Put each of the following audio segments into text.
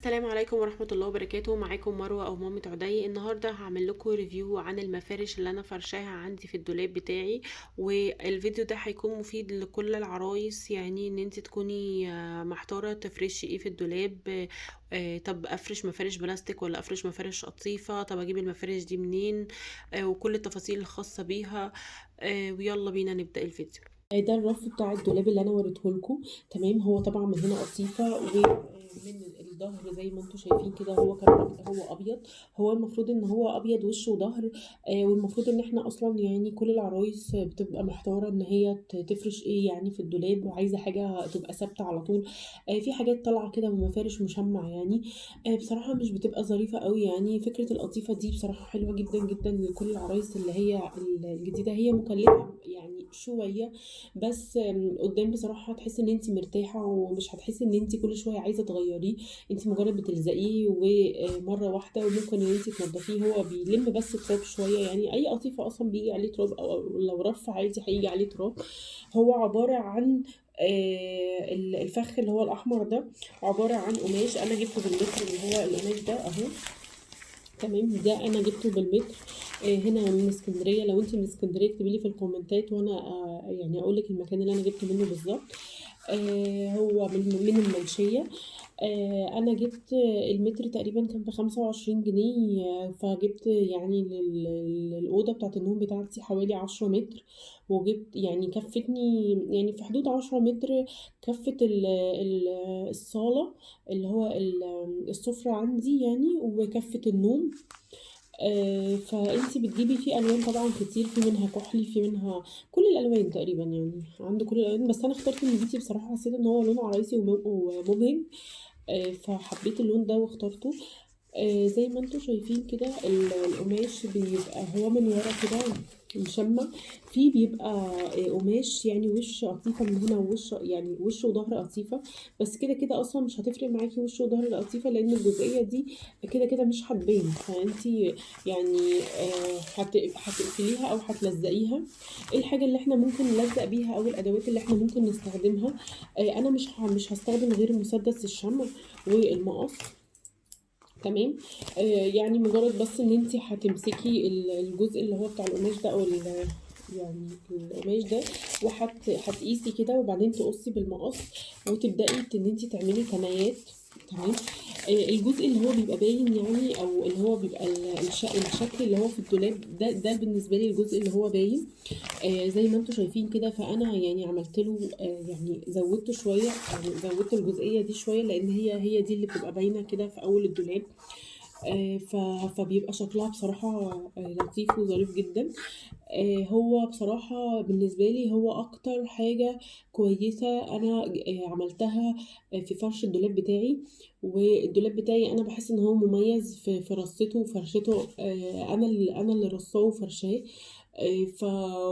السلام عليكم ورحمة الله وبركاته. معاكم مروة أو مامة عدي. النهاردة هعمل لكم ريفيو عن المفارش اللي أنا فرشاها عندي في الدولاب بتاعي، والفيديو ده هيكون مفيد لكل العرايس، يعني ان انت تكوني محتارة تفرشي ايه في الدولاب. طب افرش مفارش بلاستيك ولا افرش مفارش قطيفة؟ طب اجيب المفارش دي منين؟ وكل التفاصيل الخاصة بيها. ويلا بينا نبدأ الفيديو. ده الرف بتاع الدولاب اللي انا وريته لكم. تمام، هو طبعا من هنا قطيفه، ومن الظهر زي ما انتم شايفين كده هو كان هو ابيض. هو المفروض ان هو ابيض وش وظهر. والمفروض ان احنا اصلا يعني كل العرايس بتبقى محتاره ان هي تفرش ايه يعني في الدولاب، وعايزه حاجه تبقى ثابته على طول. في حاجات طالعه كده ومفارش مشمع يعني. بصراحه مش بتبقى ظريفه قوي، يعني فكره القطيفه دي بصراحه حلوه جدا جدا لكل العرايس اللي هي الجديده. هي مكلفه يعني شويه، بس قدام بصراحة هتحسي ان انت مرتاحة، ومش هتحسي ان انت كل شوية عايزة تغيريه. انت مجرد بتلزقيه ومرة واحدة، وممكن ان انت تنضفيه. هو بيلم بس تراب شوية، يعني اي قطيفة اصلا بيجي عليه تراب، او لو رف عادي هيجي عليه تراب. هو عبارة عن الفخ اللي هو الاحمر ده عبارة عن قماش. انا جبته بالمتر اللي هو القماش ده اهو. تمام، ده انا جبته بالمتر. هنا من اسكندريه. لو انت من اسكندريه اكتبي لي في الكومنتات، وانا يعني اقول لك المكان اللي انا جبته منه بالظبط. هو من المنشيه. انا جبت المتر تقريبا كان ب25 جنيه. فجبت يعني للاوضه بتاعه النوم بتاعتي حوالي 10 متر. وجبت يعني كفتني يعني في حدود 10 متر. كفت الصاله اللي هو السفرة عندي يعني، وكفة النوم. فانتي بتجيبي فيه الوان طبعا كتير، في منها كحلي، في منها كل الالوان تقريبا، يعني عنده كل الالوان. بس انا اخترت النبيتي بصراحه، حسيت ان هو لونه عرايسي ومبهج. فحبيت اللون ده واخترته. زي ما انتوا شايفين كده القماش بيبقى هو من ورا كده مشمع. فيه بيبقى قماش يعني وش قطيفة من هنا، ووش يعني وش وظهر قطيفة. بس كده كده اصلا مش هتفرق معاكي وش وظهر القطيفة، لان الجزئية دي كده كده مش هتبان. فانتي يعني هتقفليها او هتلزقيها. ايه الحاجة اللي احنا ممكن نلزق بيها، او الادوات اللي احنا ممكن نستخدمها؟ انا مش هستخدم غير مسدس الشمع والمقص. تمام. يعني مجرد بس ان انت هتمسكي الجزء اللي هو بتاع القماش ده، او يعني القماش ده، هتقيسي كده، وبعدين تقصي بالمقص، وتبداي ان انت تعملي كنايات. تمام. الجزء اللي هو بيبقى باين يعني، او اللي هو بيبقى الشكل اللي هو في الدولاب ده بالنسبه لي الجزء اللي هو باين. زي ما انتم شايفين كده. فانا يعني عملت له يعني زودته شويه، يعني زودت الجزئيه دي شويه، لان هي دي اللي بتبقى باينه كده في اول الدولاب. فبيبقى شكلها بصراحه لطيف وظريف جدا. هو بصراحة بالنسبة لي هو أكتر حاجة كويسة أنا عملتها في فرش الدولاب بتاعي. والدولاب بتاعي أنا بحس إن هو مميز في رصته وفرشته. أنا اللي رصاه وفرشاه.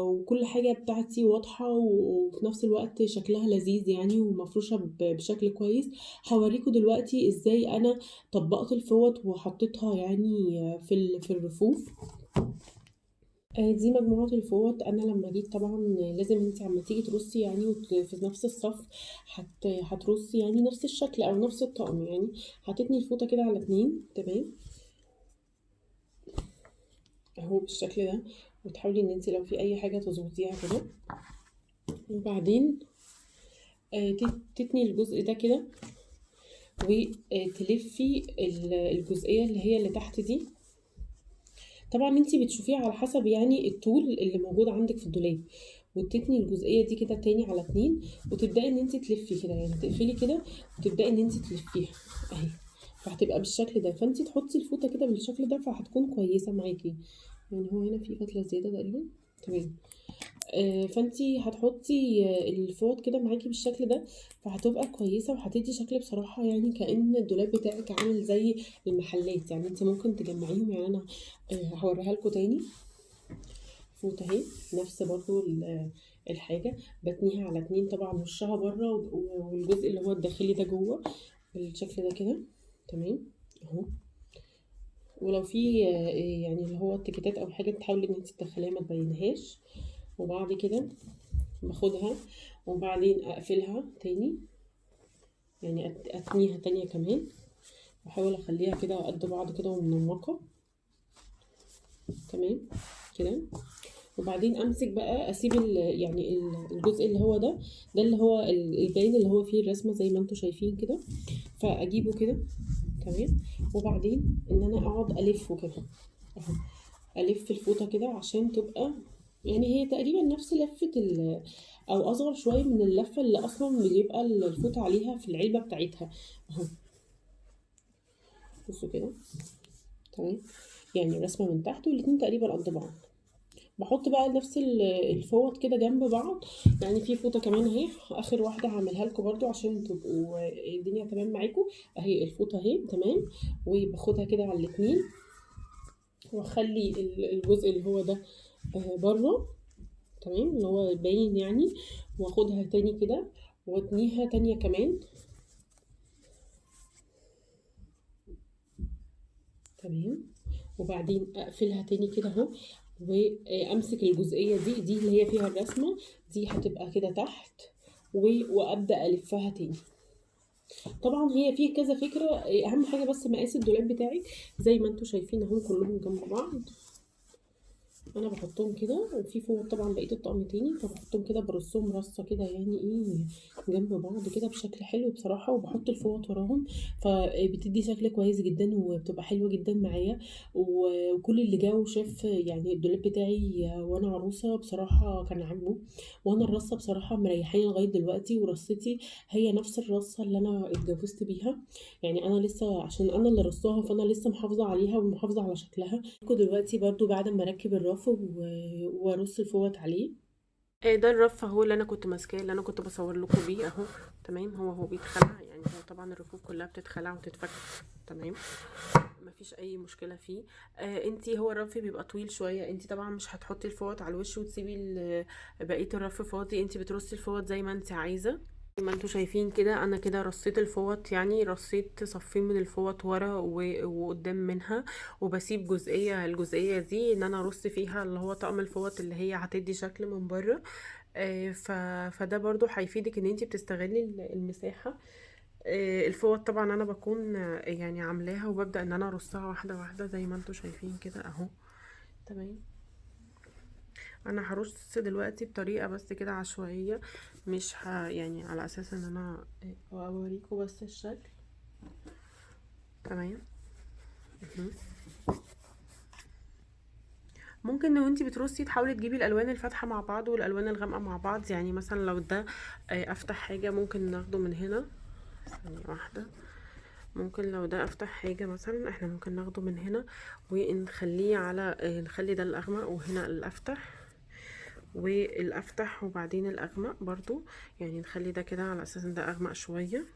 وكل حاجة بتاعتي واضحة، وفي نفس الوقت شكلها لذيذ يعني، ومفروشة بشكل كويس. هوريكم دلوقتي ازاي انا طبقت الفوط وحطيتها يعني في الرفوف. دي مجموعة الفوط. أنا لما جيت طبعا لازم انت عما تيجي ترصي يعني في نفس الصف هترصي يعني نفس الشكل أو نفس الطقم يعني. هتتني الفوطة كده على 2. تمام، اهو بالشكل ده. وتحاولي ان انت لو في اي حاجة تظبطيها كده. وبعدين تتني الجزء ده كده، وتلفي الجزئية اللي هي اللي تحت دي. طبعا انتي بتشوفيها على حسب يعني الطول اللي موجود عندك في الدولاب. وتتني الجزئيه دي كده تاني على 2. وتبداي ان انتي تلفي كده، يعني تقفلي كده وتبداي ان انتي تلفيها اهي. فهتبقى بالشكل ده. فانتي تحطي الفوطه كده بالشكل ده، فهتكون كويسه معاكي. يعني هو هنا في فتله زياده تقريبا. تمام. فانتي هتحطي الفوط كده معاكي بالشكل ده، فهتبقى كويسه وهتدي شكل بصراحه، يعني كأن الدولاب بتاعك عامل زي المحلات. يعني انت ممكن تجمعيهم. يعني انا هوريها لكم تاني. فوط اهي، نفس برضو الحاجه. بتنيها على 2 طبعا، وشها بره والجزء اللي هو الداخلي ده جوه بالشكل ده كده. تمام اهو. ولو في يعني اللي هو التيكيتات او حاجه، تحاولي ان انت تدخليها ما تبينهاش. وبعد كده باخدها، وبعدين اقفلها تاني، يعني اتنيها تانية كمان. بحاول اخليها كده قد بعض كده ومنمقه. تمام كده. وبعدين امسك بقى اسيب يعني الجزء اللي هو ده اللي هو الباين اللي هو فيه الرسمه زي ما انتم شايفين كده. فاجيبه كده. تمام. وبعدين ان انا اقعد الفه كده اهو، الف الفوطه كده عشان تبقى يعني هي تقريبا نفس لفه او اصغر شويه من اللفه اللي اصلا بيبقى الفوطه عليها في العلبه بتاعتها اهو. بصوا كده. تمام. يعني الرسمه من تحت والاتنين تقريبا قد بعض. بحط بقى نفس الفوط كده جنب بعض. يعني في فوطه كمان اهي، اخر واحده هعملها لكم برضو عشان تبقوا الدنيا تمام معاكم. اهي الفوطه اهي تمام. وباخدها كده على الاتنين واخلي الجزء اللي هو ده بره. تمام اللي هو باين يعني. واخدها تاني كده واتنيها تانية كمان. تمام. وبعدين اقفلها تاني كده اهو. وامسك الجزئيه دي اللي هي فيها الرسمه دي هتبقى كده تحت. وابدا الفها تاني. طبعا هي فيه كذا فكره. اهم حاجه بس مقاس الدولاب بتاعك زي ما انتم شايفين اهو كلهم جنب بعض. انا بحطهم كده وفي فوق طبعا بقيه الطقم تاني فبحطهم كده برصهم رصه كده يعني ايه جنب بعض كده بشكل حلو بصراحه. وبحط الفوط وراهم فبتدي شكل كويس جدا وبتبقى حلوه جدا معايا. وكل اللي جه وشاف يعني الدولاب بتاعي وانا عروسه بصراحه كان عاجبه. وانا الرصه بصراحه مريحاني لغايه دلوقتي ورصتي هي نفس الرصه اللي انا اتجوزت بيها. يعني انا لسه عشان انا اللي رصاها فانا لسه محافظه عليها ومحافظه على شكلها. دلوقتي برضو بعد ما اركب الرف وارص الفوط عليه. ده الرف اهو اللي انا كنت ماسكاه اللي انا كنت بصور لكم بيه اهو. تمام. هو بيتخلع يعني هو طبعا الرفوف كلها بتتخلع وتتفك. تمام. مفيش اي مشكله فيه. انتي هو الرف بيبقى طويل شويه. انتي طبعا مش هتحطي الفوط على الوش وتسيبي بقيه الرف فاضي. انتي بترصي الفوط زي ما انتي عايزه. زي ما انتوا شايفين كده انا كده رصيت الفوط يعني رصيت صفين من الفوط ورا وقدام منها. وبسيب الجزئيه دي ان انا ارص فيها اللي هو طقم الفوط اللي هي هتدي شكل من بره. فده برضو هيفيدك ان انتي بتستغلي المساحه. الفوط طبعا انا بكون يعني عاملاها وببدا ان انا ارصها واحده واحده زي ما انتوا شايفين كده اهو. تمام. انا هرص دلوقتي بطريقه بس كده عشوائيه مش يعني على اساس ان انا اوريكم بس الشكل. تمام. مهم. ممكن لو انتي بترصي تحاولي تجيبي الالوان الفاتحه مع بعض والالوان الغامقه مع بعض. يعني مثلا لو ده افتح حاجه ممكن ناخده من هنا. ثانيه واحده. ممكن لو ده افتح حاجه مثلا احنا ممكن ناخده من هنا ونخليه على نخلي ده الاغمق وهنا الافتح والافتح وبعدين الاغمق برضو. يعني نخلي ده كده على اساس ان ده اغمق شويه.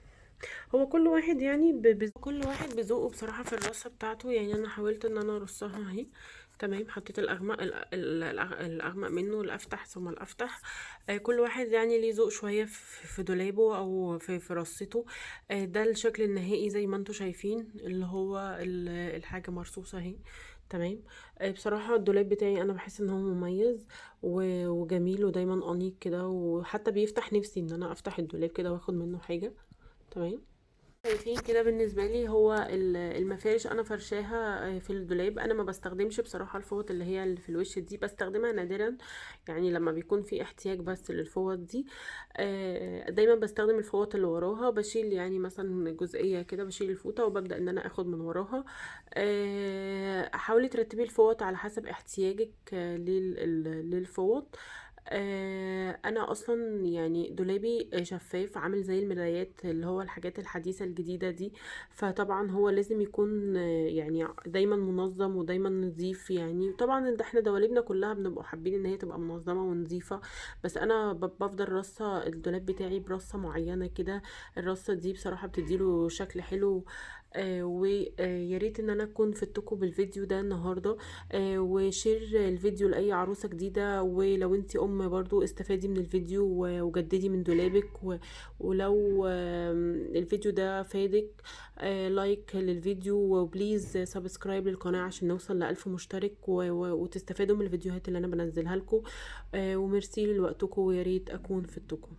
هو كل واحد يعني كل واحد بذوقه بصراحه في الرصه بتاعته. يعني انا حاولت ان انا ارصها اهي. تمام. حطيت الاغمق الاغمق منه الافتح ثم الافتح. كل واحد يعني ليه ذوق شويه في دولابه او في رصته. ده الشكل النهائي زي ما انتم شايفين اللي هو الحاجه مرصوصه اهي. تمام. بصراحه الدولاب بتاعي انا بحس ان هو مميز وجميل ودايما انيق كده وحتى بيفتح نفسي ان انا افتح الدولاب كده واخد منه حاجه. تمام. شايفين كده بالنسبه لي هو المفارش انا فرشاها في الدولاب. انا ما بستخدمش بصراحه الفوط اللي هي اللي في الوش دي بستخدمها نادرا. يعني لما بيكون في احتياج بس للفوط دي. دايما بستخدم الفوط اللي وراها بشيل يعني مثلا جزئيه كده بشيل الفوطه وببدا ان انا اخد من وراها. حاولي ترتبي الفوط على حسب احتياجك للفوط. انا اصلا يعني دولابي شفاف عامل زي المرايات اللي هو الحاجات الحديثة الجديدة دي. فطبعا هو لازم يكون يعني دايما منظم ودايما نظيف. يعني طبعا ده احنا دواليبنا كلها بنبقى حابين ان هي تبقى منظمة ونظيفة. بس انا بفضل رصة الدولاب بتاعي برصة معينة كده. الرصة دي بصراحة بتديله شكل حلو. ويا ريت ان انا اكون فدتكم بالفيديو ده النهارده. وشير الفيديو لاي عروسه جديده. ولو انتي ام برضو استفادي من الفيديو وجددي من دولابك ولو الفيديو ده فادك لايك للفيديو وبليز سبسكرايب للقناه عشان نوصل ل1000 مشترك وتستفادوا من الفيديوهات اللي انا بنزلها لكم. وميرسي لوقتكم ويا ريت اكون فدتكم.